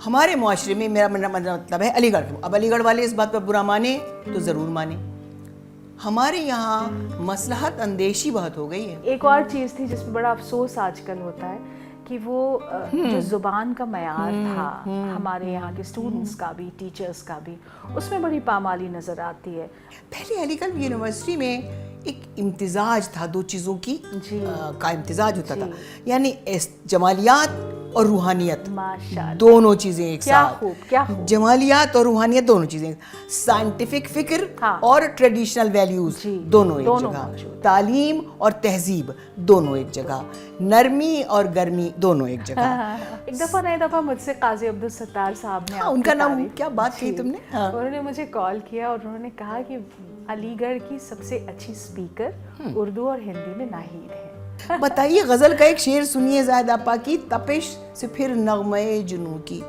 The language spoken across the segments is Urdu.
ہمارے معاشرے میں میرا مطلب ہے علی گڑھ، اب علی گڑھ والے اس بات پر برا مانے تو ضرور مانے، ہمارے یہاں مصلحت اندیشی بہت ہو گئی ہے. ایک اور چیز تھی جس پہ بڑا افسوس آج کل ہوتا ہے کہ وہ جو زبان کا معیار تھا ہمارے یہاں کے اسٹوڈنٹس کا بھی ٹیچرس کا بھی، اس میں بڑی پامالی نظر آتی ہے. پہلے علی گڑھ یونیورسٹی میں ایک امتزاج تھا، دو چیزوں کی کا امتزاج ہوتا تھا، یعنی جمالیات اور روحانیت، دونوں چیزیں ایک ساتھ. جمالیات اور روحانیت دونوں چیزیں، سائنٹیفک فکر اور ٹریڈیشنل ویلیوز دونوں ایک جگہ، تعلیم اور تہذیب دونوں ایک جگہ، نرمی اور گرمی دونوں ایک جگہ. ایک دفعہ مجھ سے قاضی عبدالستار صاحب نے، ان کا نام کیا بات کہی تم نے، انہوں نے مجھے کال کیا اور انہوں نے کہا کہ علی گڑھ کی سب سے اچھی اسپیکر اردو اور ہندی میں ناہید ہے. بتائیے، غزل کا ایک شعر سنیے زاہد آپا کی، تپش سے پھر نغمے جنوں کی،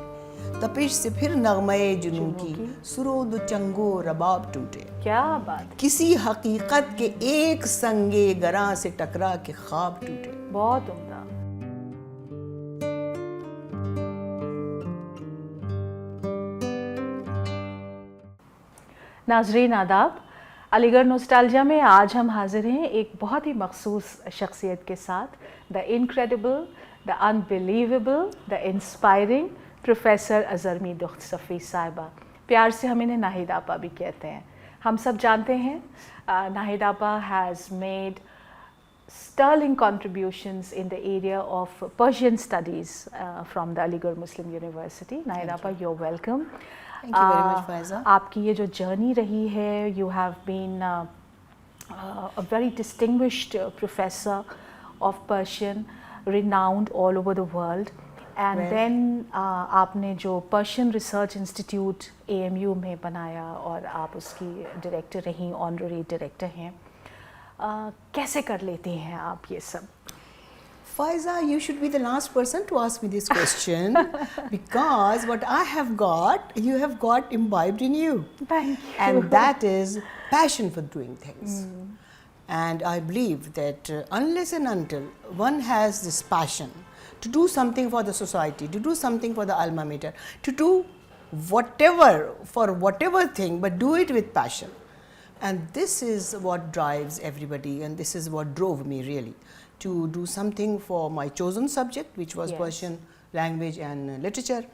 تپش سے پھر نغمے جنوں کی، سرود و چنگو رباب ٹوٹے. کیا بات، کسی حقیقت کے ایک سنگے گراں سے ٹکرا کے خواب ٹوٹے. بہت عمدہ. ناظرین آداب، علی گڑھ نوسٹالجیا میں آج ہم حاضر ہیں ایک بہت ہی مخصوص شخصیت کے ساتھ، دا انکریڈیبل، دا انبلیویبل، دا انسپائرنگ پروفیسر اظہر میر دخت صفی صاحبہ. پیار سے ہم انہیں ناہید آپا بھی کہتے ہیں. ہم سب جانتے ہیں ناہید آپا has made sterling contributions in the area of Persian studies from the Aligarh Muslim University. Nahid Appa, you're welcome. Thank you very much, Faiza. آپ کی یہ جو جرنی رہی ہے، you have been a very distinguished professor of Persian, renowned all over the world. And then آپ نے جو پرشین ریسرچ انسٹیٹیوٹ AMU میں بنایا اور آپ اس کی ڈائریکٹر رہیں، آنرری ڈائریکٹر ہیں. کیسے کر لیتے ہیں آپ یہ سب؟ Faiza, you should be the last person to ask me this question because what I have got, you have got imbibed in you. Thank you. And that is passion for doing things. And I believe that unless and until one has this passion to do something for the society, to do something for the alma mater, to do whatever, for whatever thing, but do it with passion. And this is what drives everybody, and this is what drove me really to do something for my chosen subject, which was Persian language and literature,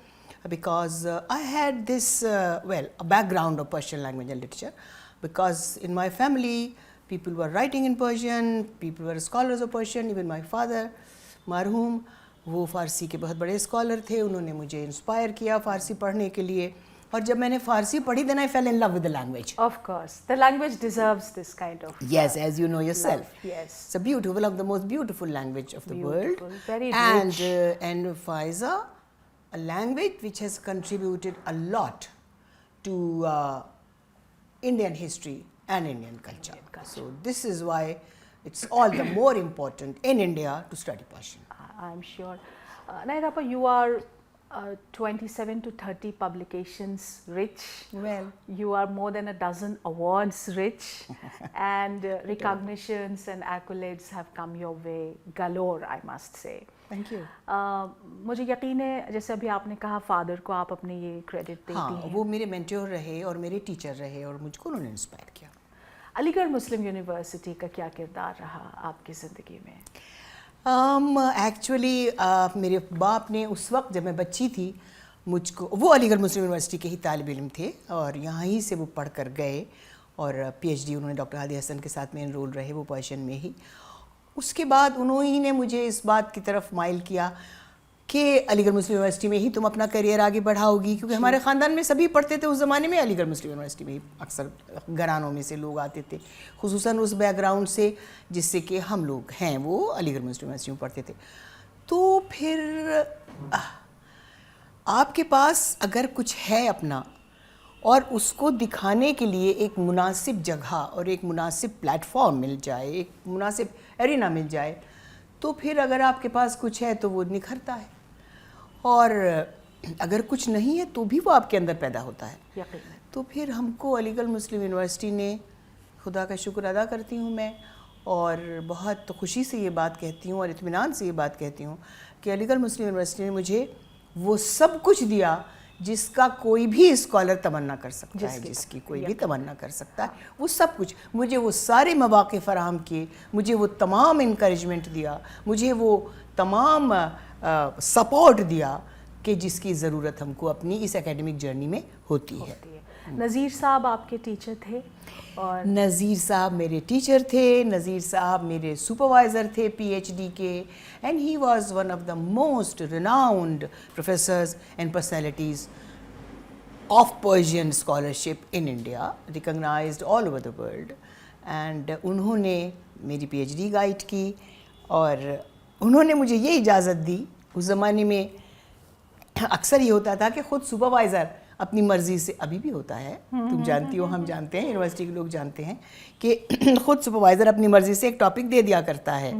because I had this, a background of Persian language and literature, because in my family, people were writing in Persian, people were scholars of Persian. Even my father, marhum, وہ فارسی کے بہت بڑے اسکالر تھے، انہوں نے مجھے انسپائر کیا فارسی پڑھنے کے لیے. اور جب میں نے فارسی پڑھی then I fell in love with the language. Of course, the language deserves this kind of yes, as you know yourself. love. Yes, it's a beautiful, one of the most beautiful language of the world. Very and rich. And Faiza, a language which has contributed a lot to Indian history and Indian culture. So this is why it's all the more important in India to study Persian. I'm sure. Nahid Appa, you are 27 to 30 publications rich. Well, you are more than a dozen awards rich. And recognitions and accolades have come your way galore, I must say. Thank you. مجھے یقین ہے جیسے ابھی آپ نے کہا فادر کو آپ اپنے یہ کریڈٹ دیتی ہیں. وہ میرے مینٹور رہے اور میرے ٹیچر رہے اور مجھ کو انہوں نے انسپائر کیا. علی گڑھ مسلم یونیورسٹی کا کیا کردار رہا آپ کی زندگی میں؟ ایکچولی میرے باپ نے اس وقت جب میں بچی تھی مجھ کو، وہ علی گڑھ مسلم یونیورسٹی کے ہی طالب علم تھے اور یہاں ہی سے وہ پڑھ کر گئے اور PhD انہوں نے ڈاکٹر ہادی حسن کے ساتھ میں انرول رہے، وہ پرشین میں ہی. اس کے بعد انہوں ہی نے مجھے اس بات کی طرف مائل کیا کہ علی گڑھ مسلم یونیورسٹی میں ہی تم اپنا کیریئر آگے بڑھاؤ گی، کیونکہ ہمارے خاندان میں سبھی پڑھتے تھے اس زمانے میں علی گڑھ مسلم یونیورسٹی میں ہی، اکثر گھرانوں میں سے لوگ آتے تھے خصوصاً اس بیک گراؤنڈ سے جس سے کہ ہم لوگ ہیں، وہ علی گڑھ مسلم یونیورسٹی میں پڑھتے تھے. تو پھر آپ کے پاس اگر کچھ ہے اپنا اور اس کو دکھانے کے لیے ایک مناسب جگہ اور ایک مناسب پلیٹ فارم مل جائے، ایک مناسب ایرینا مل جائے، تو پھر اگر آپ کے پاس کچھ ہے تو وہ نکھرتا ہے، اور اگر کچھ نہیں ہے تو بھی وہ آپ کے اندر پیدا ہوتا ہے. تو پھر ہم کو علی گڑھ مسلم یونیورسٹی نے، خدا کا شکر ادا کرتی ہوں میں، اور بہت خوشی سے یہ بات کہتی ہوں اور اطمینان سے یہ بات کہتی ہوں کہ علی گڑھ مسلم یونیورسٹی نے مجھے وہ سب کچھ دیا جس کا کوئی بھی اسکالر تمنا کر سکتا ہے, جس کی کوئی بھی تمنا کر سکتا ہے, وہ سب کچھ. مجھے وہ سارے مواقع فراہم کیے, مجھے وہ تمام انکریجمنٹ دیا, مجھے وہ تمام سپورٹ دیا کہ جس کی ضرورت ہم کو اپنی اس اکیڈمک جرنی میں ہوتی ہے. نذیر صاحب آپ کے ٹیچر تھے؟ اور نذیر صاحب میرے ٹیچر تھے, نذیر صاحب میرے سپروائزر تھے پی ایچ ڈی کے, and he was one of the most renowned professors and personalities of Persian scholarship in India, recognized all over the world. And انہوں نے میری پی ایچ ڈی گائیڈ کی اور انہوں نے مجھے یہ اجازت دی. اس زمانے میں اکثر یہ ہوتا تھا کہ خود سپروائزر اپنی مرضی سے, ابھی بھی ہوتا ہے, تم جانتی ہو, ہم جانتے ہیں, یونیورسٹی کے لوگ جانتے ہیں کہ خود سپروائزر اپنی مرضی سے ایک ٹاپک دے دیا کرتا ہے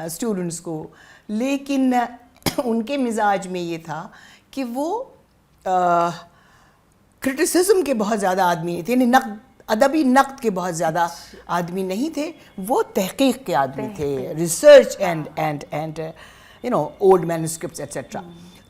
اسٹوڈنٹس کو. لیکن ان کے مزاج میں یہ تھا کہ وہ کرٹیسزم کے بہت زیادہ آدمی تھے, یعنی ادبی نقد کے بہت زیادہ آدمی نہیں تھے, وہ تحقیق کے آدمی تھے, research and you know old manuscripts etcetera.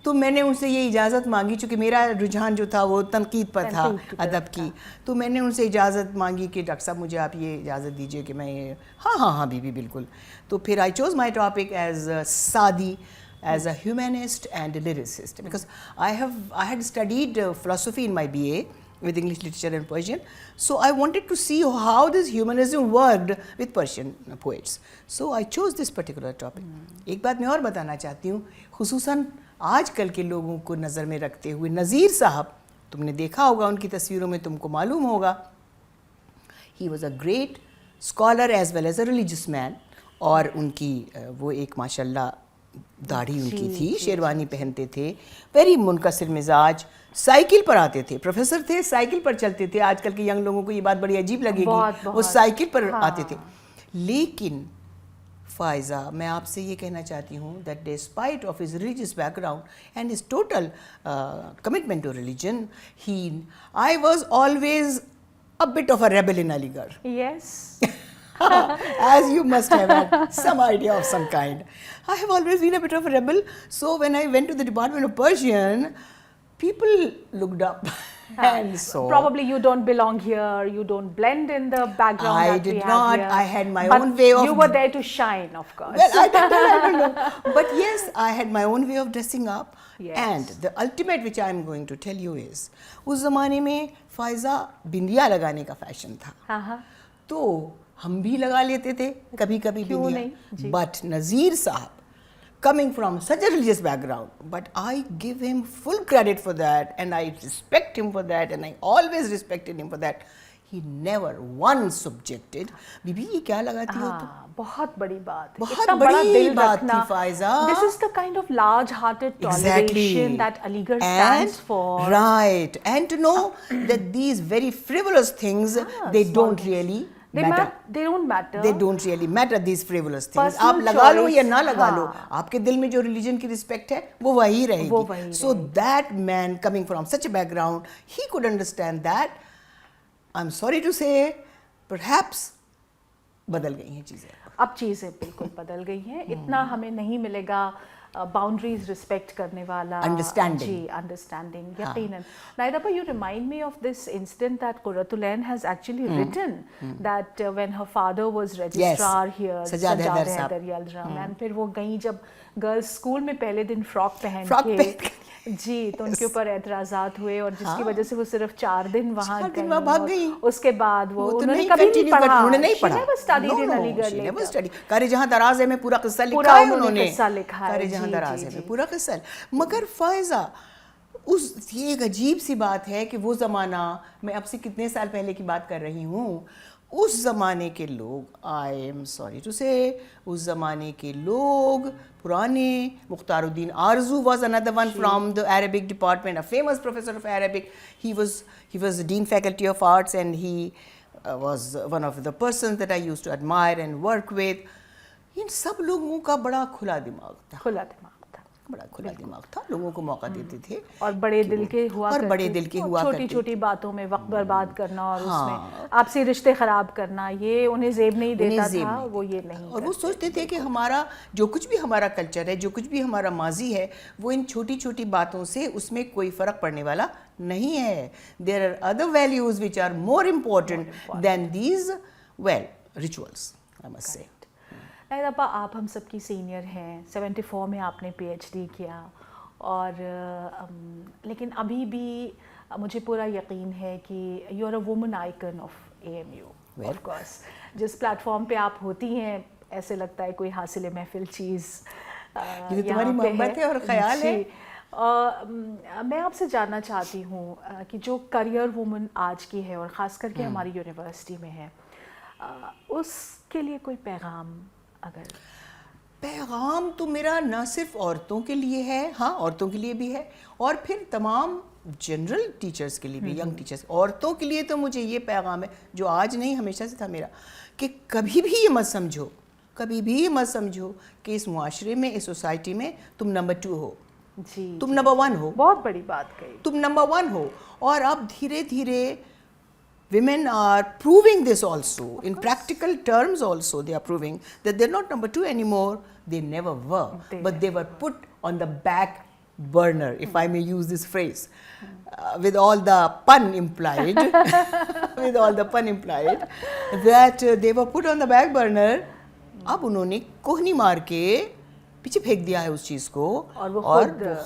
تو میں نے ان سے یہ اجازت مانگی, چونکہ میرا رجحان جو تھا وہ تنقید پر تھا ادب کی, تو میں نے ان سے اجازت مانگی کہ ڈاکٹر صاحب مجھے آپ یہ اجازت دیجیے کہ میں ہاں بی بالکل. تو پھر I choose my topic as Saadi, as a humanist and a lyricist, because I had studied philosophy in my BA with English literature and Persian, so I wanted to see how this humanism worked with Persian poets, so I chose this particular topic. ایک بات میں اور بتانا چاہتی ہوں, خصوصاً آج کل کے لوگوں کو نظر میں رکھتے ہوئے, نذیر صاحب تم نے دیکھا ہوگا ان کی تصویروں میں, تم کو معلوم ہوگا, he was a great scholar as well as a religious man, اور ان کی وہ ایک ماشاء اللہ داڑھی ان کی تھی, شیروانی پہنتے تھے, ویری منکسر مزاج, سائیکل پر آتے تھے, پروفیسر تھے, سائیکل پر چلتے تھے. آج کل کے ینگ لوگوں کو یہ بات بڑی عجیب لگے گی, وہ سائیکل پر آتے تھے. لیکن فائزہ, میں آپ سے یہ کہنا چاہتی ہوں that despite of his religious background and his total commitment to religion, I was always a bit of a rebel in Aligarh. Yes. As you must have had some idea of some kind. I have always been a bit of a rebel. So when I went to the Department of Persian, people looked up and so. Probably you don't belong here, you don't blend in the background I that did we have not. here. I had my But own way of. You were there to shine, of course. Well, I don't know. But yes, I had my own way of dressing up. Yes. And the ultimate which I am going to tell you is, اس زمانے میں فائزہ بندیا لگانے کا فیشن تھا. تو ہم بھی لگا لیتے تھے کبھی کبھی بندیا. بٹ نذیر صاحب coming from such a religious background, but I give him full credit for that and I respect him for that and I always respected him for that. He never once objected. بی بی یہ کیا لگاتی ہو تو؟ بہت بڑی بات, بہت بڑی بات تھی Faiza. This is the kind of large-hearted toleration that Aligarh stands for. Right, and to know that these very frivolous things, they don't really matter. They don't matter. They don't really matter, these frivolous things. آپ لگا لو یا نہ لگا لو, آپ کے دل میں جو ریلیجن کی رسپیکٹ ہے وہ وہی رہے گی. So that man coming from such a background, he could understand that. I'm sorry to say, perhaps بدل گئی ہیں چیزیں. اب چیزیں بالکل بدل گئی ہیں. اتنا ہمیں نہیں ملے گا باؤنڈریز رسپیکٹ کرنے والا, انڈرسٹینڈنگ, یقیناً. نائدہ, you remind me of this incident that Qurratul Ain has actually written, that when her father was registrar here, Sajjad Haider Yildirim, and پھر وہ گئیں جب گرلز اسکول میں پہلے دن فراک پہن کے, جی, تو ان کے اوپر اعتراضات ہوئے اور جس کی وجہ سے وہ صرف 4 دن وہاں گئیں. اس کے بعد وہ انہوں نے کبھی نہیں پڑھا, انہوں نے نہیں پڑھا. never studied in Aligarh. کار جہاں دراز ہے میں پورا قصہ لکھا ہے انہوں نے, کار جہاں دراز ہے میں پورا قصہ. مگر فائزہ, اس یہ ایک عجیب سی بات ہے کہ وہ زمانہ, میں اب سے کتنے سال پہلے کی بات کر رہی ہوں, اس زمانے کے لوگ, آئی ایم سوری ٹو سے, اس زمانے کے لوگ پرانے, مختار الدین آرزو was another one from the Arabic department, a famous professor of Arabic. He was the Dean Faculty of Arts and he was one of the persons that I used to admire and work with. ان سب لوگوں کا بڑا کھلا دماغ تھا, کھلا دماغ تھا, بڑا کھلا دماغ تھا, لوگوں کو موقع دیتے تھے اور بڑے دل کے ہوا اور بڑے دل کے ہوا چھوٹی چھوٹی باتوں میں وقت برباد کرنا اور اس میں آپسی رشتے خراب کرنا, یہ انہیں زیب نہیں دیتا تھا, وہ یہ نہیں. اور وہ سوچتے تھے کہ ہمارا جو کچھ بھی ہمارا کلچر ہے, جو کچھ بھی ہمارا ماضی ہے, وہ ان چھوٹی چھوٹی باتوں سے اس میں کوئی فرق پڑنے والا نہیں ہے. There are other values which are more important than these rituals, I must say. Nahid آپا, آپ ہم سب کی سینئر ہیں, 74 میں آپ نے پی ایچ ڈی کیا, اور لیکن ابھی بھی مجھے پورا یقین ہے کہ you are a woman icon of A M U. Of course جس پلیٹ فارم پہ آپ ہوتی ہیں ایسے لگتا ہے کوئی حاصل محفل چیز تمہاری محبت ہے اور خیال ہے. میں آپ سے جاننا چاہتی ہوں کہ جو کریئر وومن آج کی ہے اور خاص کر کے ہماری یونیورسٹی میں ہے, اس کے لیے کوئی پیغام؟ اگر پیغام تو میرا نہ صرف عورتوں کے لیے ہے, ہاں عورتوں کے لیے بھی ہے, اور پھر تمام جنرل ٹیچرز کے لیے بھی, ینگ ٹیچرز. عورتوں کے لیے تو مجھے یہ پیغام ہے جو آج نہیں ہمیشہ سے تھا میرا, کہ کبھی بھی یہ مت سمجھو, کبھی بھی یہ مت سمجھو کہ اس معاشرے میں, اس سوسائٹی میں تم نمبر 2 ہو, جی تم نمبر 1 ہو. بہت بڑی بات کہی. تم نمبر 1 ہو. اور اب دھیرے دھیرے women are proving this also. In practical terms also they are proving that they're not number 2 anymore. They never were. But they were put on the back burner, if I may use this phrase, with all the pun implied, with all the pun implied, that they were put on the back burner. اب انہوں نے کوہنی مار کے پیچھے پھینک دیا ہے اس چیز کو, اور وہ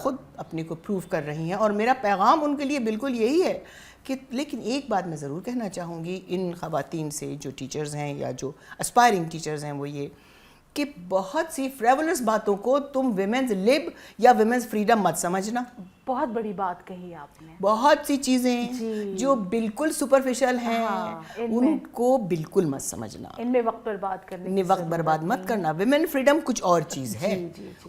خود اپنے کو پروف کر رہی ہیں. اور میرا پیغام ان کے لیے بالکل یہی ہے کہ, لیکن ایک بات میں ضرور کہنا چاہوں گی ان خواتین سے جو ٹیچرز ہیں یا جو اسپائرنگ ٹیچرز ہیں, وہ یہ کہ بہت سی فریولس باتوں کو تم ویمنز لب یا ویمنز فریڈم مت سمجھنا. بہت بڑی بات کہی آپ نے. بہت سی چیزیں جو بالکل سپرفیشل ہیں ان کو بالکل مت سمجھنا, ان میں وقت برباد کرنے, وقت برباد مت کرنا. ویمن فریڈم کچھ اور چیز ہے,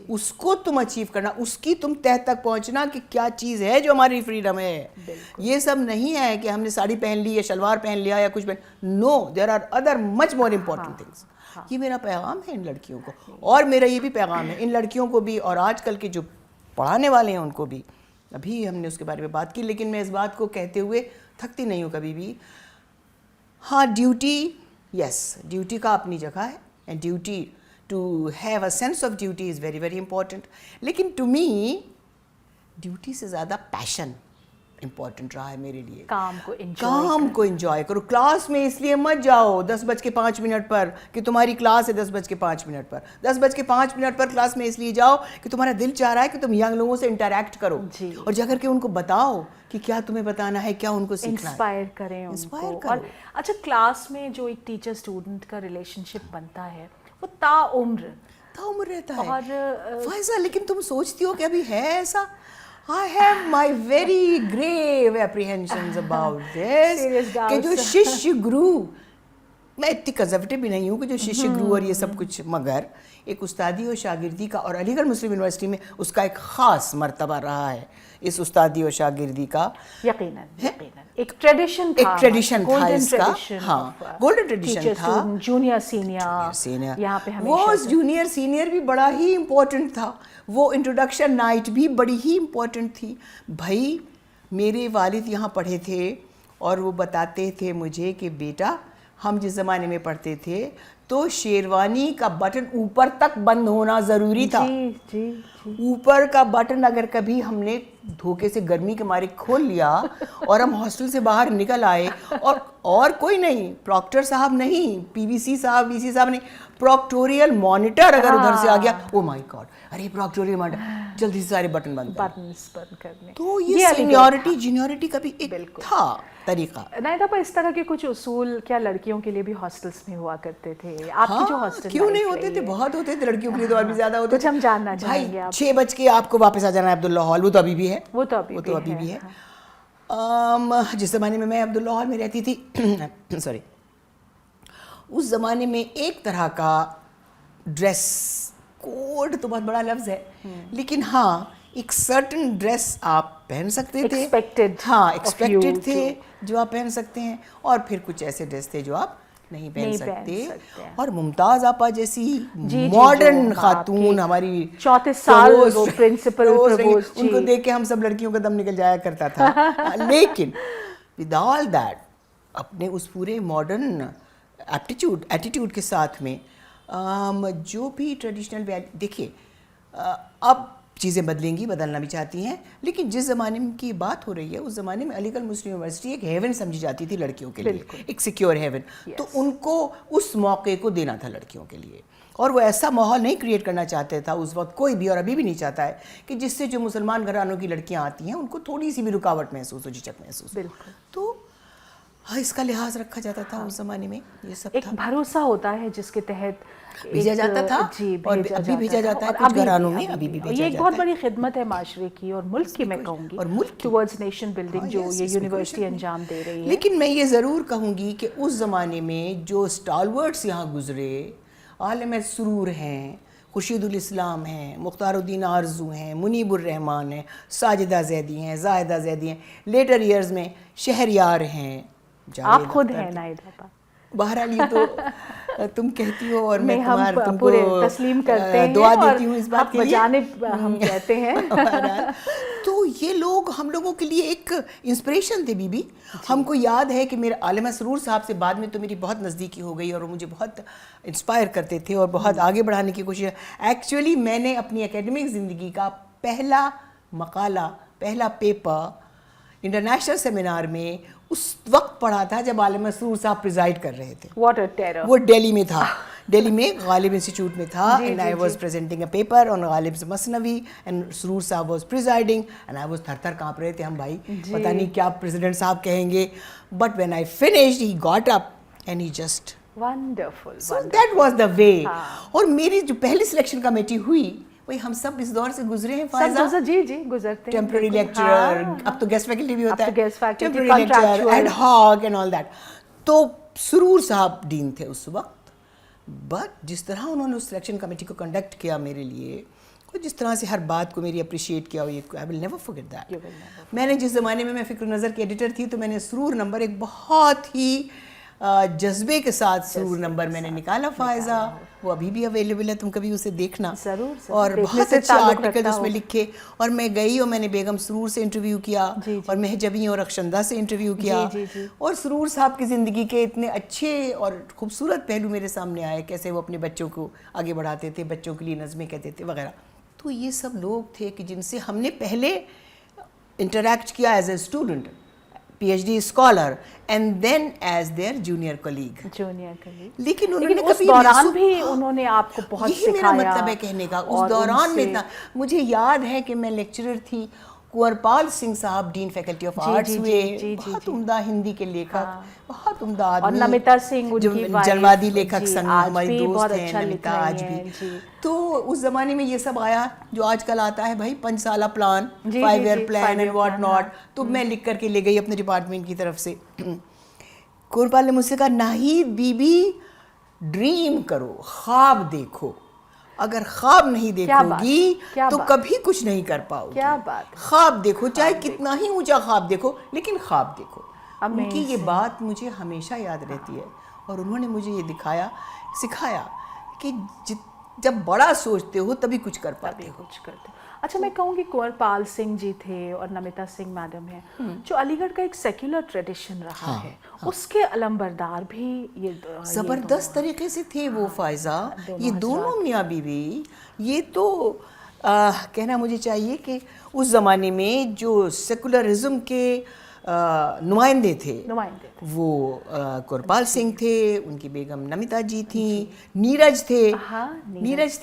اس کو تم اچیو کرنا, اس کی تم تہ تک پہنچنا کہ کیا چیز ہے جو ہماری فریڈم ہے. یہ سب نہیں ہے کہ ہم نے ساڑی پہن لی یا شلوار پہن لیا یا کچھ پہن. No, there are other much more important things. یہ میرا پیغام ہے ان لڑکیوں کو, اور میرا یہ بھی پیغام ہے ان لڑکیوں کو بھی, اور آج کل کے جو پڑھانے والے ہیں ان کو بھی. ابھی ہم نے اس کے بارے میں بات کی, لیکن میں اس بات کو کہتے ہوئے تھکتی نہیں ہوں کبھی بھی. ہاں ڈیوٹی, یس ڈیوٹی کا اپنی جگہ ہے, and duty to have a sense of duty is very very important. لیکن ٹو می ڈیوٹی سے زیادہ پیشن امپورٹنٹ رہا ہے میرے لیے. کام کو انجوائے کرو. کلاس میں اس لیے مت جاؤ 10:05 پر کہ تمہاری کلاس ہے 10:05 پر. 10:05 پر کلاس میں اس لیے جاؤ کہ تمہارا دل چاہ رہا ہے کہ تم ینگ لوگوں سے انٹریکٹ کرو, اور جا کر کے ان کو بتاؤ کہ کیا تمہیں بتانا ہے, کیا ان کو سیکھنا ہے, انسپائر کریں ان کو. اور اچھا, کلاس میں جو ایک ٹیچر اسٹوڈنٹ کا ریلیشن شپ بنتا ہے وہ تا عمر رہتا ہے. اور فائزہ, لیکن تم سوچتی ہو کہ ابھی ہے ایسا؟ I have my very grave apprehensions about this. کہ جو ششیہ گرو, میں اتنی کنزرویٹو بھی نہیں ہوں کہ جو ششیہ گرو اور یہ سب کچھ, مگر ایک استادی اور شاگردی کا, اور علی گڑھ مسلم یونیورسٹی میں اس کا ایک خاص مرتبہ رہا ہے, اس استادی اور شاگردی کا. یقیناً ایک ٹریڈیشن تھا اس کا. ہاں, گولڈن ٹریڈیشن تھا. جونیئر سینئر یہاں پہ وہ جونیئر سینئر بھی بڑا ہی امپورٹنٹ تھا. وہ انٹروڈکشن نائٹ بھی بڑی ہی امپورٹنٹ تھی. بھائی میرے والد یہاں پڑھے تھے, اور وہ بتاتے تھے مجھے کہ بیٹا ہم جس زمانے میں پڑھتے تھے تو شیروانی کا بٹن اوپر تک بند ہونا ضروری تھا. اوپر کا بٹن اگر کبھی ہم نے دھوکے سے گرمی کے مارے کھول لیا اور ہم ہاسٹل سے باہر نکل آئے, اور کوئی نہیں, پروکٹر صاحب نہیں, پی وی سی صاحب, وی سی صاحب نہیں, پروکٹوریل مانیٹر اگر ادھر سے آ گیا, او مائی گاڈ, ارے پروکٹوریل مانیٹر, جلدی سے سارے بٹن بند کرنے. تو یہ سینیورٹی جینیورٹی کا بھی ایک تھا طریقہ. ناہید آپا, اس طرح کے کچھ اصول کیا لڑکیوں کے لیے بھی ہاسٹلس میں ہوا کرتے تھے؟ آپ کی جو ہاسٹل کیوں نہیں ہوتے تھے, بہت ہوتے تھے. لڑکیوں کے لیے تو اور بھی زیادہ ہوتے. کچھ ہم جاننا چاہیں گے. 6 بج آپ کو واپس آ جانا ہے عبداللہ ہال, وہ تو ابھی بھی ہے, وہ تو ابھی بھی ہے. جس زمانے میں میں عبداللہ ہال میں رہتی تھی, سوری, اس زمانے میں ایک طرح کا ڈریس کوڈ تو بہت بڑا لفظ ہے, لیکن ہاں ایک سرٹن ڈریس آپ پہن سکتے تھے, ہاں ایکسپیکٹڈ تھے جو آپ پہن سکتے ہیں, اور پھر کچھ ایسے ڈریس تھے جو آپ نہیں پہن سکتے. سکتے ہیں. اور ممتاز آپا جیسی ماڈرن خاتون ہماری 34 سال وہ پرنسپل پرووسٹ, ان کو دیکھ کے ہم سب لڑکیوں کا دم نکل جایا کرتا تھا. لیکن ود آل دیٹ اپنے اس پورے ماڈرن ایٹیٹیوڈ کے ساتھ میں جو بھی ٹریڈیشنل دیکھیے اب چیزیں بدلیں گی, بدلنا بھی چاہتی ہیں, لیکن جس زمانے کی بات ہو رہی ہے اس زمانے میں علی گڑھ مسلم یونیورسٹی ایک ہیون سمجھی جاتی تھی لڑکیوں کے لیے, ایک سیکیور ہیون. تو ان کو اس موقع کو دینا تھا لڑکیوں کے لیے, اور وہ ایسا ماحول نہیں کریٹ کرنا چاہتے تھا اس وقت کوئی بھی, اور ابھی بھی نہیں چاہتا ہے, کہ جس سے جو مسلمان گھرانوں کی لڑکیاں آتی ہیں ان کو تھوڑی سی بھی رکاوٹ محسوس ہو, جھجک محسوس ہو. تو اس کا لحاظ رکھا جاتا تھا اس زمانے میں. یہ سب ایک بھروسہ ہوتا ہے جس کے تحت بھیجا جاتا تھا, اور ابھی بھیجا جاتا ہے کچھ گھرانوں میں, ابھی بھی بھیجا جاتا ہے. یہ ایک بہت بڑی خدمت ہے معاشرے کی اور ملک کی, میں کہوں گی, اور ملک ٹورڈز نیشن بلڈنگ جو یہ یونیورسٹی انجام دے رہی ہے. لیکن میں یہ ضرور کہوں گی کہ اس زمانے میں جو اسٹالورٹس یہاں گزرے, عالم سرور ہیں, خورشید الاسلام ہیں, مختار الدین آرزو ہیں, منیب الرحمان ہیں, ساجدہ زیدی ہیں, زاہدہ زیدی ہیں, لیٹر ایئرز میں شہریار ہیں, آپ خود ہیں ناہید آپا. بہرحال یہ تو تم کہتی ہو اور میں تم کو تسلیم کرتے ہیں, دعا دیتی ہوں اس بات کے لیے, بجانب ہم کہتے ہیں. تو یہ لوگ ہم لوگوں کے لیے ایک انسپریشن تھے. بی بی ہم کو یاد ہے کہ میرے عالم سرور صاحب سے بعد میں تو میری بہت نزدیکی ہو گئی, اور وہ مجھے بہت انسپائر کرتے تھے اور بہت آگے بڑھانے کی کوشش. ایکچولی میں نے اپنی اکیڈمک زندگی کا پہلا مقالہ, پہلا پیپر انٹرنیشنل سیمینار میں اس وقت پڑھا تھا جب عالم سرور صاحب پریزائڈ کر رہے تھے. What a terror. وہ دہلی میں تھا, دہلی میں غالب انسٹیٹیوٹ میں تھا, and I was presenting a paper on Ghalib مثنوی اینڈ سرور صاحب was presiding, and I was تھر تھر کانپ رہے تھے ہم بھائی, پتہ نہیں کیا پریزیڈنٹ صاحب کہیں گے. But when I finished he got up and he just wonderful. So that was the way. اور میری جو پہلی سلیکشن کمیٹی ہوئی, وہی ہم سب اس دور سے گزرے ہیں فائزہ. جی جی گزرتے ہیں. ٹیمپرری لیکچرر, اب تو گیسٹ فیکلٹی بھی ہوتا ہے, temporary lecturer, lecturer, ad hoc and all that. تو سرور صاحب ڈین تھے اس وقت, بٹ جس طرح انہوں نے اس سلیکشن کمیٹی کو کنڈکٹ کیا میرے لیے, جس طرح سے ہر بات کو میری اپریشیٹ کیا, I will never forget that. میں نے جس زمانے میں فکر نظر کی ایڈیٹر تھی, تو میں نے سرور نمبر ایک بہت ہی جذبے کے ساتھ سرور نمبر میں نے نکالا فائزہ. وہ ابھی بھی اویلیبل ہے, تم کبھی اسے دیکھنا. اور بہت اچھے آرٹیکل اس میں لکھے, اور میں گئی اور میں نے بیگم سرور سے انٹرویو کیا, اور مہجبی اور رخشندہ سے انٹرویو کیا, اور سرور صاحب کی زندگی کے اتنے اچھے اور خوبصورت پہلو میرے سامنے آئے, کیسے وہ اپنے بچوں کو آگے بڑھاتے تھے, بچوں کے لیے نظمیں کہتے تھے وغیرہ. تو یہ سب لوگ تھے کہ جن سے ہم نے پہلے انٹریکٹ کیا as a student, P H D scholar, and then as their junior colleague. لیکن انہوں نے اس دوران بھی انہوں نے آپ کو بہت سکھایا. یہی میرا مطلب ہے کہنے کا, اس دوران میں مجھے یاد ہے کہ میں لیکچرر تھی, کنور پال سنگھ صاحب ڈین فیکلٹی آف آرٹس ہوئے, بہت عمدہ ہندی کے لیکھک, بہت عمدہ آدمی. اور نمیتا سنگھ جنوادی لیکھک سنگ ہماری دوست ہیں, نمیتا آج بھی. تو اس زمانے میں یہ سب آیا جو آج کل آتا ہے بھائی 5 سالہ plan, 5 year plan and what not. تو میں لکھ کر کے لے گئی اپنے ڈپارٹمنٹ کی طرف سے. کنور پال نے مجھ سے کہا, ناہید بی بی ڈریم کرو, خواب دیکھو, اگر خواب نہیں دیکھو گی تو کبھی کچھ نہیں کر پاؤ گی. خواب دیکھو, چاہے کتنا ہی اونچا خواب دیکھو, لیکن خواب دیکھو. ان کی یہ بات مجھے ہمیشہ یاد رہتی ہے, اور انہوں نے مجھے یہ سکھایا کہ جب بڑا سوچتے ہو تبھی کچھ کر پاتے ہو. اچھا, میں کہوں گی کنور پال سنگھ جی تھے اور نمیتا سنگھ میڈم ہیں, جو علی گڑھ کا ایک سیکولر ٹریڈیشن رہا ہے, اس کے علمبردار بھی یہ زبردست طریقے سے تھے وہ فائزہ. یہ دونوں میاں بیوی, یہ تو کہنا مجھے چاہیے کہ اس زمانے میں جو سیکولرزم کے نمائندے تھے وہ کنور سنگھ تھے, ان کی بیگم نمیتا جی تھیں, نیرج تھے.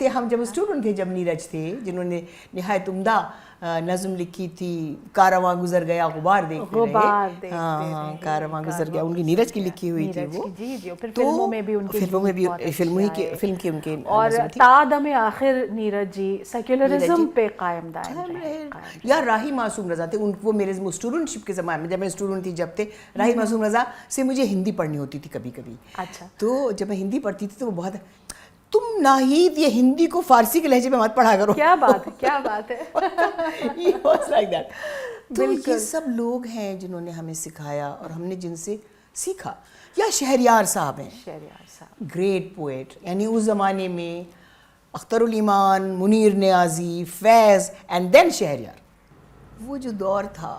ہم جب اسٹوڈنٹ تھے, جب نیرج تھے, جنہوں نے نہایت عمدہ نظم لکھی تھی, کارواں گزر گیا غبار دیکھتے رہے. ہاں, کارواں گزر گیا, ان کی نیرج کی لکھی ہوئی تھی وہ. فلموں میں بھی ان کی فلم کی ان کے, اور تا دم آخر نیرج جی سیکولرزم پہ قائم دائم رہے. یا راہی معصوم رضا تھے, وہ میرے اسٹوڈنٹ شپ کے زمانے میں, جب میں اسٹوڈنٹ تھی جب تھے, راہی معصوم رضا سے مجھے ہندی پڑھنی ہوتی تھی کبھی کبھی. تو جب میں ہندی پڑھتی تھی تو وہ بہت, تم ناہید یہ ہندی کو فارسی کے لہجے میں مت پڑھا کرو. کیا بات ہے. تو یہ سب لوگ ہیں جنہوں نے ہمیں سکھایا, اور ہم نے جن سے سیکھا. یا شہریار صاحب ہیں, شہریار صاحب گریٹ پوئٹ, یعنی اس زمانے میں اختر الایمان, منیر نیازی, فیض اینڈ دین شہریار. وہ جو دور تھا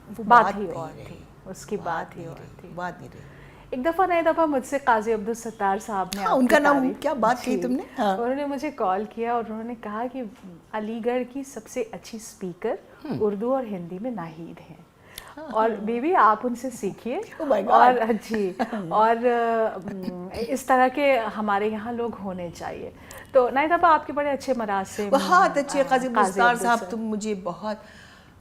وہ بات ہی اور تھی, اس کی بات ہی اور تھی. بات نہیں رہی. ایک دفعہ نئی دفعہ مجھ سے قاضی عبدالستار صاحب نے, ان کا نام کیا بات کی تم نے, انہوں نے مجھے کال کیا اور انہوں نے کہا کہ علی گڑھ کی سب سے اچھی اسپیکر اردو اور ہندی میں ناہید ہیں, اور بیوی آپ ان سے سیکھیے. اور جی, اور اس طرح کے ہمارے یہاں لوگ ہونے چاہیے. تو نئی دفعہ آپ کے بڑے اچھے مراسم, بہت اچھے قاضی عبدالستار صاحب, تم مجھے بہت,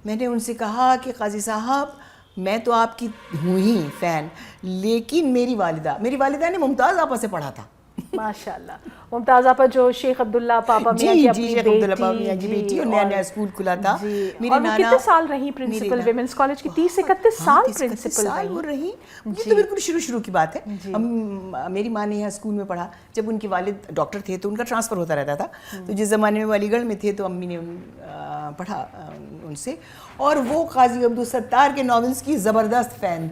میں نے ان سے کہا کہ قاضی صاحب میں تو آپ کی ہوں ہی فین, لیکن میری والدہ نے ممتاز آپا سے پڑھا تھا. ماشاء اللہ. ممتاز آپا جو شیخ عبداللہ پاپا میاں کی اپنی شیخ عبداللہ پاپا میاں کی بیٹی, اور نیا اسکول کھلا تھا. اور وہ کتنے سال رہی پرنسپل ویمنس کالج کی؟ 30-31 سال پرنسپل وہ رہی. یہ تو بالکل شروع کی بات ہے. میری ماں نے یہاں اسکول میں پڑھا. جب ان کے والد ڈاکٹر تھے تو ان کا ٹرانسفر ہوتا رہتا تھا, تو جس زمانے میں وہ علی گڑھ میں تھے تو امی نے پڑھا ان سے, اور وہ قاضی عبدالستار کے ناولس کی زبردست فین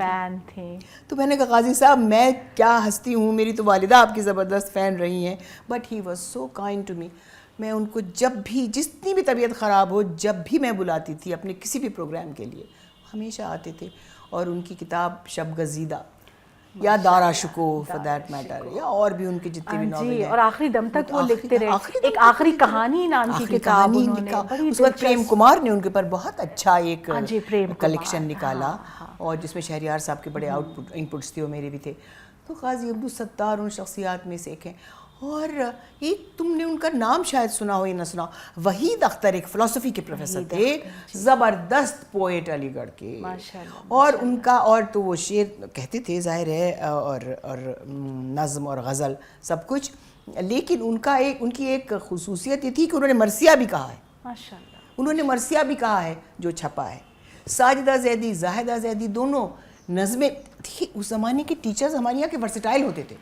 تھیں. تو میں نے کہا قاضی صاحب میں کیا ہستی ہوں, میری تو والدہ آپ کی زبردست فین رہی ہیں, but he was so kind to me. میں ان کو جب بھی, جتنی بھی طبیعت خراب ہو, جب بھی میں بلاتی تھی اپنے کسی بھی پروگرام کے لیے, ہمیشہ آتے تھے. اور ان کی کتاب شب گزیدہ یا دارا شکو فار دیٹ میٹر, یا اور بھی ان کے جتنے بھی ناول ہیں, اور آخری دم تک وہ لکھتے رہے. ایک آخری کہانی نام کی کتاب انہوں نے, اس وقت پریم کمار نے ان کے اوپر بہت اچھا ایک کلیکشن نکالا, اور جس میں شہریار صاحب کے بڑے انپٹس تھے, وہ میرے بھی تھے. تو قاضی عبدالستار ان شخصیات میں سے ایک ہیں. اور ایک تم نے ان کا نام شاید سنا ہو یا نہ سنا, وحید اختر ایک فلسفی کے پروفیسر تھے, زبردست پوئٹ علی گڑھ کے. اور ان کا, اور تو وہ شعر کہتے تھے ظاہر ہے, اور نظم اور غزل سب کچھ, لیکن ان کی ایک خصوصیت یہ تھی کہ انہوں نے مرثیہ بھی کہا ہے. ماشاءاللہ, انہوں نے مرثیہ بھی کہا ہے جو چھپا ہے. ساجدہ زیدی, زاہدہ زیدی دونوں نظمیں تھی. اس زمانے کے ٹیچرز ہمارے یہاں کے ورسٹائل ہوتے تھے,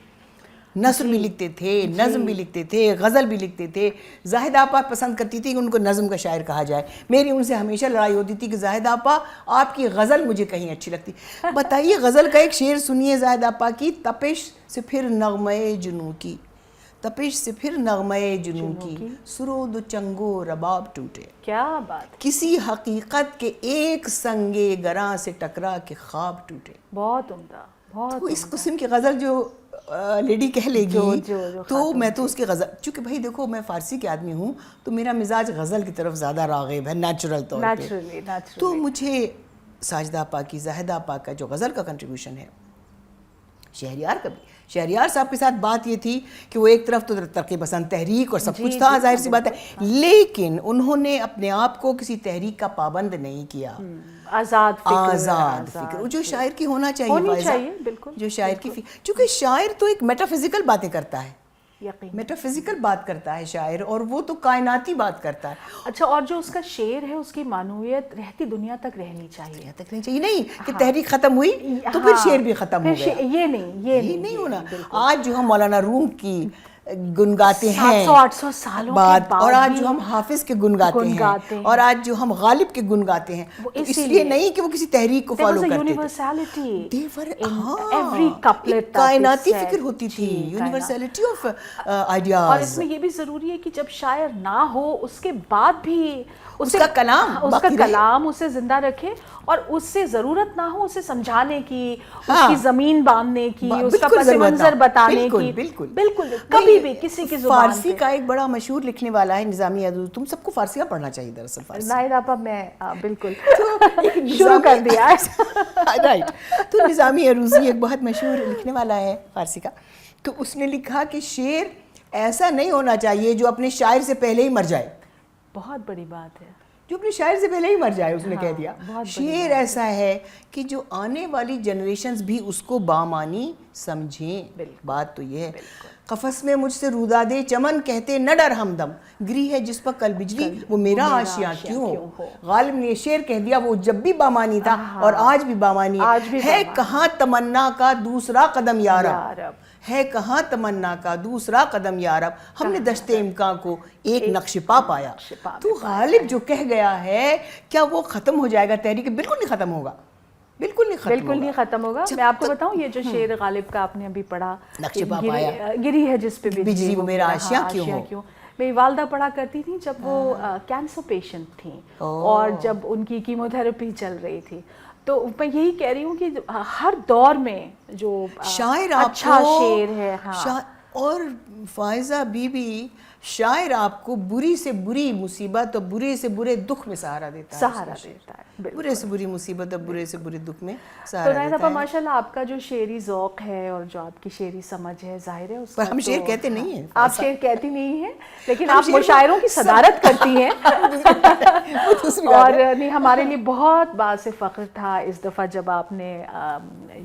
نثر بھی لکھتے تھے, نظم بھی لکھتے تھے, غزل بھی لکھتے تھے. زاہدہ آپا پسند کرتی تھی کہ ان کو نظم کا شاعر کہا جائے. میری ان سے ہمیشہ لڑائی ہوتی تھی کہ زاہدہ آپا آپ کی غزل مجھے کہیں اچھی لگتی. بتائیے, غزل کا ایک شعر سنیے زاہدہ آپا کی, تپش سے پھر نغمے جنوں کی, تپش سے پھر نغمے جنوں کی, سرود و چنگو رباب ٹوٹے. کیا بات, کسی حقیقت کے ایک سنگے گراں سے ٹکرا کے خواب ٹوٹے. بہت عمدہ, بہت. تو اس قسم کی غزل جو لیڈی کہہ لے گی, تو میں تو اس کی غزل, چونکہ بھائی دیکھو میں فارسی کے آدمی ہوں تو میرا مزاج غزل کی طرف زیادہ راغب ہے نیچرل طور پہ. تو مجھے ساجدہ آپا کی, زاہدہ آپا کا جو غزل کا کنٹریبیوشن ہے, شہریار کا بھی, شہریار صاحب کے ساتھ بات یہ تھی کہ وہ ایک طرف تو ترقی پسند تحریک اور سب کچھ تھا, ظاہر سی بات ہے, لیکن انہوں نے اپنے آپ کو کسی تحریک کا پابند نہیں کیا. آزاد فکر, جو شاعر کی ہونا چاہیے, بالکل جو شاعر کی, چونکہ شاعر تو ایک میٹافزیکل باتیں کرتا ہے, میٹافزیکل بات کرتا ہے شاعر, اور وہ تو کائناتی بات کرتا ہے. اچھا, اور جو اس کا شعر ہے اس کی معنویت رہتی دنیا تک رہنی چاہیے, نہیں کہ تحریک ختم ہوئی تو پھر شعر بھی ختم ہو گیا, یہ نہیں ہونا. آج جو ہم مولانا روم کی گنگاتے ہیں 700-800 سالوں بعد, اور آج جو ہم حافظ کے گنگاتے ہیں, اور آج جو ہم غالب کے گنگاتے ہیں, تو اس لیے نہیں کہ وہ کسی تحریک کو فالو کرتے تھے. کائناتی فکر ہوتی تھی, یونیورسلٹی آف آئیڈیاز. اور اس میں یہ بھی ضروری ہے کہ جب شاعر نہ ہو اس کے بعد بھی اس کا کلام اسے زندہ رکھے, اور اس سے ضرورت نہ ہو اسے سمجھانے کی, اس کی زمین باندھنے کی, اس کا پس منظر بتانے کی. بالکل کبھی بھی کسی کی زبان. فارسی کا ایک بڑا مشہور لکھنے والا ہے نظامی عروضی, تم سب کو فارسی کا پڑھنا چاہیے دراصل. نائد آپا میں بالکل شروع کر دیا ہے. رائٹ. تو نظامی عروضی ایک بہت مشہور لکھنے والا ہے فارسی کا, تو اس نے لکھا کہ شعر ایسا نہیں ہونا چاہیے جو اپنے شاعر سے پہلے ہی مر جائے. بہت بڑی بات ہے, جو اپنے شاعر سے پہلے ہی مر جائے. اس نے کہہ دیا شعر ایسا ہے کہ جو آنے والی جنریشنز بھی اس کو بامانی سمجھیں. بات تو یہ ہے, قفس میں مجھ سے رودادے چمن کہتے نہ ڈر ہمدم, گری ہے جس پر کل بجلی وہ میرا آشیاں کیوں ہو. غالب نے یہ شعر کہہ دیا, وہ جب بھی بامانی تھا اور آج بھی بامانی ہے. کہاں تمنا کا دوسرا قدم یارب, ہے کہاں تمنا کا دوسرا قدم یارب, ہم نے دشت امکان کو ایک نقش پا پایا. تو غالب جو کہہ گیا ہے, کیا وہ ختم ہو جائے گا تحریک؟ بالکل نہیں ختم ہوگا. بالکل نہیں ختم بالکل نہیں ختم ہوگا. میں آپ کو بتاؤں یہ جو شعر غالب کا آپ نے ابھی پڑھا, نقش پا پایا گری ہے جس پہ بجلی وہ میرا آشیاں کیوں ہو, میری والدہ پڑھا کرتی تھیں جب وہ کینسر پیشنٹ تھیں اور جب ان کی کیمو تھراپی چل رہی تھی. تو میں یہی کہہ رہی ہوں کہ ہر دور میں جو شاعر اچھا شعر ہے. اور فائزہ بی بی شاعر آپ کو بری سے بری مصیبت اور برے سے برے دکھ میں سہارا دیتا ہے, برے سے بری مصیبت اور برے سے برے دکھ میں سہارا دیتا ہے. تو ماشاء اللہ آپ کا جو شعری ذوق ہے اور جو آپ کی شعری سمجھ ہے ظاہر ہے اس پر ہم شعر کہتے نہیں ہیں, آپ شعر کہتی نہیں ہیں لیکن آپ مشاعروں کی صدارت کرتی ہیں. اور نہیں, ہمارے لیے بہت باعث فخر تھا اس دفعہ جب آپ نے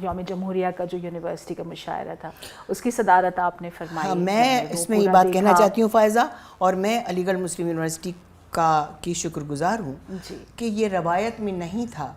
یوم جمہوریہ کا جو یونیورسٹی کا مشاعرہ تھا اس کی صدارت آپ نے فرمائی. میں اس میں یہ بات کہنا چاہتی ہوں فائزہ, اور میں علی گڑھ مسلم یونیورسٹی کی شکر گزار ہوں کہ یہ روایت میں نہیں تھا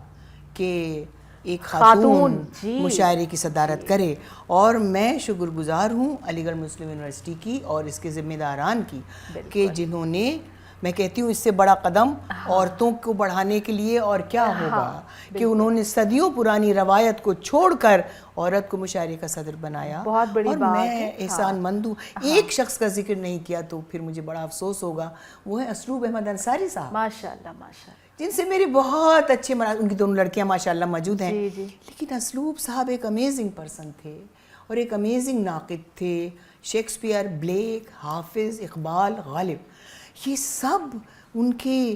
کہ ایک خاتون مشاعرے کی صدارت کرے, اور میں شکر گزار ہوں علی گڑھ مسلم یونیورسٹی کی اور اس کے ذمہ داران کی کہ جنہوں نے, میں کہتی ہوں اس سے بڑا قدم عورتوں کو بڑھانے کے لیے اور کیا ہوگا, کہ انہوں نے صدیوں پرانی روایت کو چھوڑ کر عورت کو مشاعرے کا صدر بنایا. بہت بڑی بات ہے, میں احسان مند ہوں. ایک شخص کا ذکر نہیں کیا تو پھر مجھے بڑا افسوس ہوگا, وہ ہے اسلوب احمد انصاری صاحب, ماشاءاللہ ماشاءاللہ, جن سے میرے بہت اچھے ان کی دونوں لڑکیاں ماشاءاللہ موجود ہیں. لیکن اسلوب صاحب ایک امیزنگ پرسن تھے اور ایک امیزنگ ناقد تھے. شیکسپیئر, بلیک, حافظ, اقبال, غالب, یہ سب ان کے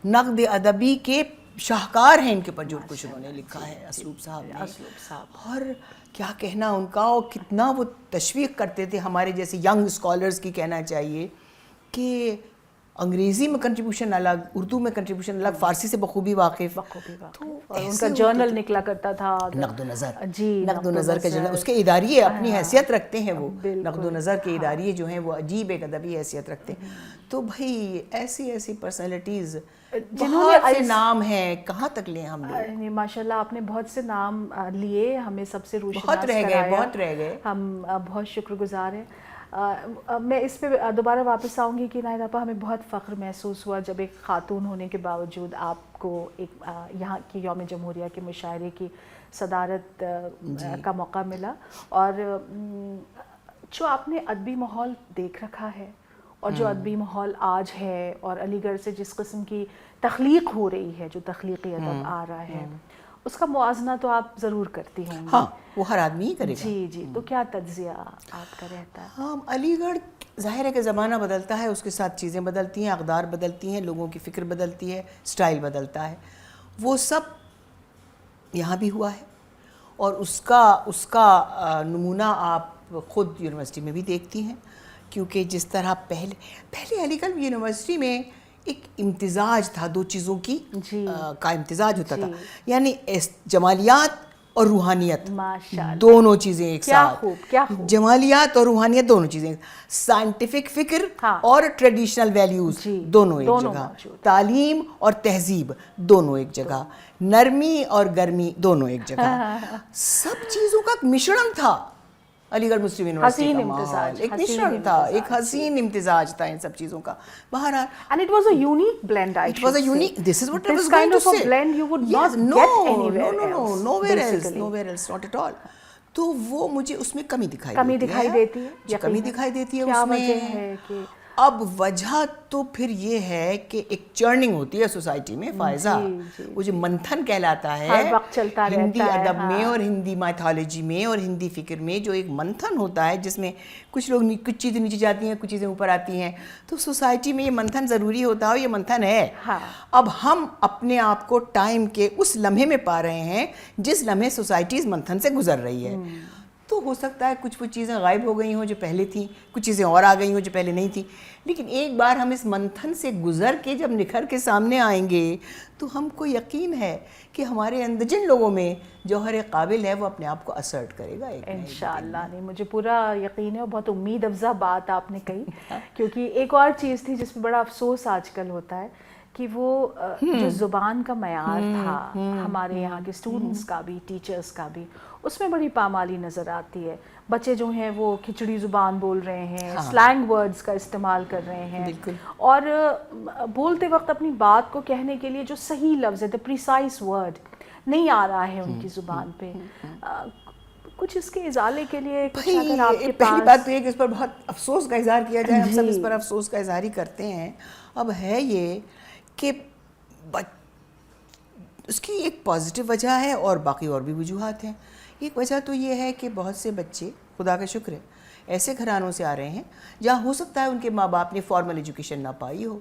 نقد ادبی کے شاہکار ہیں. ان کے اوپر جو کچھ انہوں نے لکھا ہے اسلوب صاحب نے, اور کیا کہنا ان کا, اور کتنا وہ تشویق کرتے تھے ہمارے جیسے ینگ اسکالرز کی, کہنا چاہیے کہ انگریزی میں کنٹریبیوشن الگ, اردو میں کنٹریبیوشن الگ, فارسی سے بخوبی واقف, اور ان کا جرنل نکلا کرتا تھا نقد و نظر. جی, نقد و نظر کا جرنل, اس کے اداریے اپنی حیثیت رکھتے ہیں, وہ نقد و نظر کے اداریے جو ہیں وہ عجیب ایک ادبی حیثیت رکھتے ہیں. تو بھائی ایسی پرسنالٹیز بہت سے نام ہیں, کہاں تک لیں ہم لوگ. ماشاءاللہ آپ نے بہت سے نام لیے, ہمیں سب سے روشناس بہت رہ گئے, ہم بہت شکر گزار ہیں. میں اس پہ دوبارہ واپس آؤں گی کہ ناہید آپا, ہمیں بہت فخر محسوس ہوا جب ایک خاتون ہونے کے باوجود آپ کو ایک یہاں کی یوم جمہوریہ کے مشاعرے کی صدارت کا موقع ملا. اور جو آپ نے ادبی ماحول دیکھ رکھا ہے اور جو ادبی ماحول آج ہے, اور علی گڑھ سے جس قسم کی تخلیق ہو رہی ہے, جو تخلیقی ادب آ رہا ہے, اس کا موازنہ تو آپ ضرور کرتی ہوں گی. ہاں, وہ ہر آدمی ہی کرے گا. جی, تو کیا تجزیہ آپ کا رہتا ہے؟ ہاں, علی گڑھ ظاہر ہے کہ زمانہ بدلتا ہے, اس کے ساتھ چیزیں بدلتی ہیں, اقدار بدلتی ہیں, لوگوں کی فکر بدلتی ہے, سٹائل بدلتا ہے. وہ سب یہاں بھی ہوا ہے, اور اس کا نمونہ آپ خود یونیورسٹی میں بھی دیکھتی ہیں, کیونکہ جس طرح پہلے علی گڑھ یونیورسٹی میں ایک امتزاج تھا, دو چیزوں کی کا امتزاج ہوتا تھا, یعنی جمالیات اور روحانیت, دونوں چیزیں ایک ساتھ. جمالیات اور روحانیت دونوں چیزیں, سائنٹیفک فکر اور ٹریڈیشنل ویلیوز دونوں ایک جگہ, تعلیم اور تہذیب دونوں ایک جگہ, نرمی اور گرمی دونوں ایک جگہ. سب چیزوں کا مشرن تھا علی گڑھ مسلم یونیورسٹی کا ماحول, ایک مشرن تھا, ایک حسین امتزاج تھا ان سب چیزوں کا. بہرحال and it was a unique blend. It was a unique, this is what I was going to say. This kind of a blend you would not get anywhere else. Nowhere else, not at all. تو وہ مجھے اس میں کمی دکھائی دیتی ہے. کمی دکھائی دیتی ہے اس میں. اب وجہ تو پھر یہ ہے کہ ایک چرننگ ہوتی ہے سوسائٹی میں فائزہ, وہ جو منتھن کہلاتا ہے ہندی ادب میں اور ہندی مائتھالوجی میں اور ہندی فکر میں, جو ایک منتھن ہوتا ہے جس میں کچھ چیزیں نیچے جاتی ہیں, کچھ چیزیں اوپر آتی ہیں, تو سوسائٹی میں یہ منتھن ضروری ہوتا ہے, اور یہ منتھن ہے. اب ہم اپنے آپ کو ٹائم کے اس لمحے میں پا رہے ہیں جس لمحے سوسائٹی اس منتھن سے گزر رہی ہے. تو ہو سکتا ہے کچھ چیزیں غائب ہو گئی ہوں جو پہلے تھیں, کچھ چیزیں اور آ گئی ہوں جو پہلے نہیں تھیں, لیکن ایک بار ہم اس منتھن سے گزر کے جب نکھر کے سامنے آئیں گے تو ہم کو یقین ہے کہ ہمارے اندر جن لوگوں میں جوہر قابل ہے وہ اپنے آپ کو اسرٹ کرے گا انشاءاللہ. نہیں, مجھے پورا یقین ہے, اور بہت امید افزا بات آپ نے کہی. کیونکہ ایک اور چیز تھی جس پہ بڑا افسوس آج کل ہوتا ہے کہ وہ جو زبان کا معیار تھا ہمارے یہاں کے اسٹوڈنٹس کا بھی, ٹیچرس کا بھی, اس میں بڑی پامالی نظر آتی ہے. بچے جو ہیں وہ کھچڑی زبان بول رہے ہیں, سلینگ ورڈز کا استعمال کر رہے ہیں, اور بولتے وقت اپنی بات کو کہنے کے لیے جو صحیح لفظ ہے, دا پریسائز ورڈ, نہیں آ رہا ہے ان کی زبان پہ. کچھ اس کے ازالے کے لیے کچھ اگر آپ کے پاس. پہلی بات تو یہ کہ اس پر بہت افسوس کا اظہار کیا جائے, ہم سب اس پر افسوس کا اظہار ہی کرتے ہیں. اب ہے یہ کہ اس کی ایک پازیٹیو وجہ ہے اور باقی اور بھی وجوہات ہیں. ایک وجہ تو یہ ہے کہ بہت سے بچے, خدا کا شکر ہے, ایسے گھرانوں سے آ رہے ہیں جہاں ہو سکتا ہے ان کے ماں باپ نے فارمل ایجوکیشن نہ پائی ہو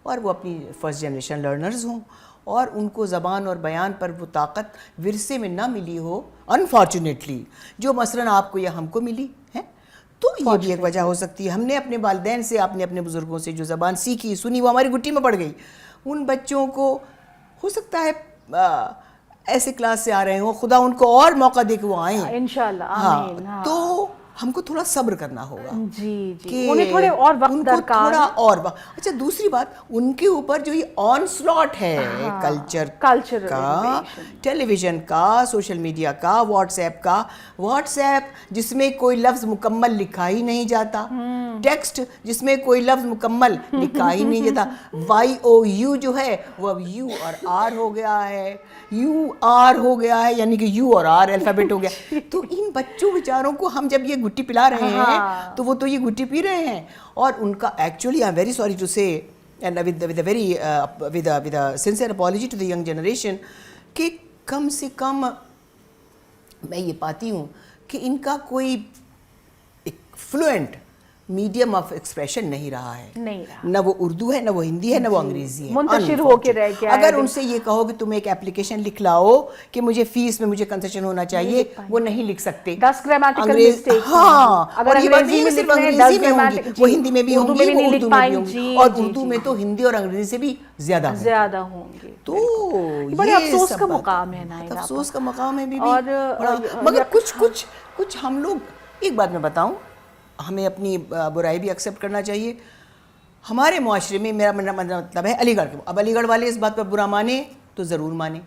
اور وہ اپنی فرسٹ جنریشن لرنرز ہوں اور ان کو زبان اور بیان پر وہ طاقت ورثے میں نہ ملی ہو انفارچونیٹلی, جو مثلاً آپ کو یا ہم کو ملی ہے. تو یہ بھی ایک وجہ ہو سکتی ہے. ہم نے اپنے والدین سے, آپ نے اپنے بزرگوں سے جو زبان سیکھی سنی وہ ہماری گٹی میں پڑ گئی. ان بچوں کو ہو سکتا ہے ایسے کلاس سے آ رہے ہوں, خدا ان کو اور موقع دے کہ وہ آئیں انشاءاللہ. آمین. تو ہم کو تھوڑا صبر کرنا ہوگا. جی جی, انہیں تھوڑے اور وقت درکار. تھوڑا اور وقت. اچھا دوسری بات, ان کے اوپر جو یہ آن سلاٹ ہے کلچر کا, ٹیلی ویژن کا, سوشل میڈیا کا, واٹس ایپ کا, واٹس ایپ جس میں کوئی لفظ مکمل لکھا ہی نہیں جاتا, ٹیکسٹ جس میں کوئی لفظ مکمل لکھا ہی نہیں جاتا, YOU جو ہے وہ اب U اور R ہو گیا ہے, UR ہو گیا ہے, یعنی کہ U اور R الفابیٹ ہو گیا. تو ان بچوں بیچاروں کو ہم جب یہ گٹی پلا رہے ہیں تو وہ تو یہ گٹی پی رہے ہیں, اور ان کا actually I am very sorry to say and with a sincere apology to the young generation کہ کم سے کم میں یہ پاتی ہوں کہ ان کا کوئی ایک فلوئنٹ میڈیم آف ایکسپریشن نہیں رہا ہے. نہ وہ اردو ہے, نہ وہ ہندی ہے, نہ وہ انگریزی ہے, منتشر ہو کے رہ گیا. اگر ان سے یہ کہو کہ تم ایک اپلیکیشن لکھ لاؤ کہ مجھے فیس میں مجھے کنسیشن ہونا چاہیے, وہ نہیں لکھ سکتے. 10 گرامیٹیکل مسٹیکس. ہاں, اگر انگریزی میں صرف انگریزی میں ہوں گی, وہ ہندی میں بھی ہوں گی, وہ اردو میں بھی ہوں گی, اور اردو میں تو ہندی اور انگریزی سے بھی زیادہ ہوں گی. تو بڑے افسوس کا مقام ہے نا, افسوس کا مقام ہے. مگر کچھ ہم لوگ, ایک بات میں بتاؤں, ہمیں اپنی برائی بھی ایکسیپٹ کرنا چاہیے. ہمارے معاشرے میں, میرا مطلب ہے علی گڑھ کے, اب علی گڑھ والے اس بات پر برا مانیں تو ضرور مانیں,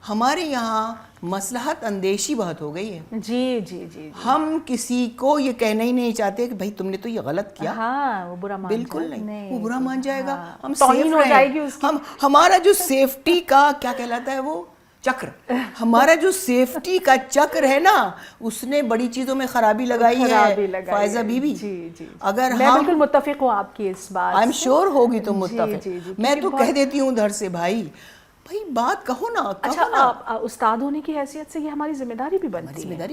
ہمارے یہاں مصلحت اندیشی بہت ہو گئی ہے. جی جی جی, ہم کسی کو یہ کہنا ہی نہیں چاہتے کہ بھائی تم نے تو یہ غلط کیا. ہاں, وہ برا مان جائے. بالکل نہیں, وہ برا مان جائے گا. ہم توہین ہو جائے گی اس کی. ہمارا جو سیفٹی کا کیا کہلاتا ہے وہ چکر, ہمارا جو سیفٹی کا چکر ہے نا, اس نے بڑی چیزوں میں خرابی لگائی ہے فائزہ بی بی. اگر میں بالکل متفق ہوں آپ کی اس بات. آئی ایم شیور ہوگی تم متفق. میں تو کہہ دیتی ہوں ادھر سے, بھائی بات کہو نا. اچھا, استاد ہونے کی حیثیت سے یہ ہماری ذمہ داری بھی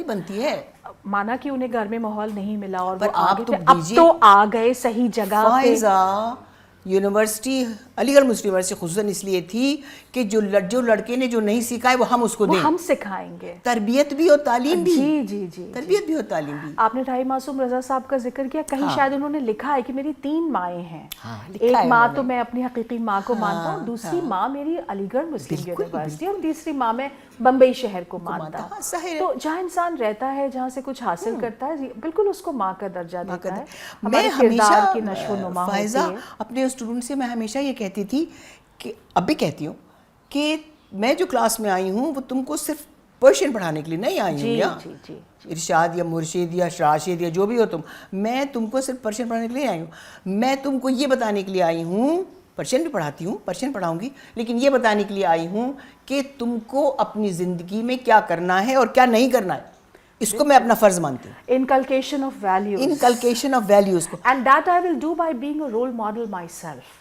بنتی ہے. مانا کہ انہیں گھر میں ماحول نہیں ملا اور آپ اب تو آ گئے صحیح جگہ پہ. فائزہ یونیورسٹی, علی گڑھ مسلم یونیورسٹی خصوصاً اس لیے تھی کہ جو لڑکے نے جو نہیں سیکھا ہے وہ ہم اس کو دیں, ہم سکھائیں گے. تربیت بھی اور تعلیم بھی. جی جی جی, تربیت بھی اور تعلیم بھی. آپ نے راہی معصوم رضا صاحب کا ذکر کیا, کہیں شاید انہوں نے لکھا ہے کہ میری 3 مائیں ہیں. ایک ماں تو میں اپنی حقیقی ماں کو مانتا ہوں, دوسری ماں میری علی گڑھ مسلم یونیورسٹی, اور تیسری ماں میں بمبئی شہر کو مانتا ہوں. تو جہاں انسان رہتا ہے, جہاں سے کچھ حاصل کرتا ہے, بالکل اس کو ماں کا درجہ دیتا ہے. میں ہمیشہ فائزہ اپنے اسٹوڈنٹ سے میں ہمیشہ یہ کہتی تھی کہ اب بھی کہتی ہوں کہ میں جو کلاس میں آئی ہوں وہ تم کو صرف پرشین پڑھانے کے لیے نہیں آئی ہوں, یا ارشاد یا مرشد یا راشد یا جو بھی ہو تم, میں تم کو صرف پرشین پڑھانے کے لیے آئی ہوں. میں تم کو یہ بتانے کے لیے آئی ہوں, پرشین بھی پڑھاتی ہوں, پرشین پڑھاؤں گی, لیکن یہ بتانے کے لیے آئی ہوں کہ تم کو اپنی زندگی میں کیا کرنا ہے اور کیا نہیں کرنا ہے, اس کو میں اپنا فرض مانتی ہوں. Inculcation of values. Inculcation of values کو. And that I will do by being a role model myself.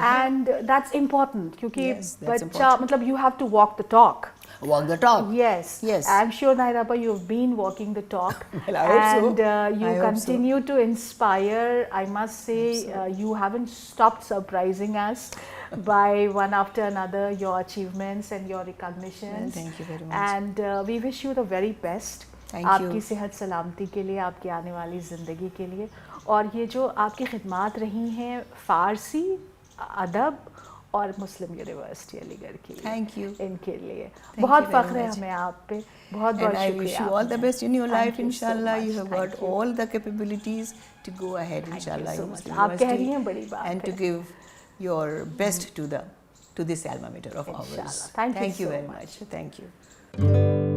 And that's important, کیونکہ بچہ مطلب you have to walk the talk. Walk the talk. Yes. I'm sure, Nairaba, you've been walking the talk. Well, I hope so. And you continue to inspire. I must say, you haven't stopped surprising us by one after another, your achievements and your recognitions. Thank you very much. And we wish you the very best. Thank you. آپ کی صحت سلامتی کے لیے, آپ کی آنے والی زندگی کے لیے, اور یہ جو آپ کی خدمات رہی ہیں فارسی ادب اور مسلم یونیورسٹی علی گڑھ کے لیے, تھینک یو, ان کے لیے بہت فخر ہے ہمیں آپ پہ. بہت بہت شکریہ. I wish you all the best in your life. Inshallah, you have got all the capabilities to go ahead. Inshallah, آپ کہہ رہی ہیں بڑی بات ہے. And to give your best to this alma mater of ours. Thank you very much. Thank you.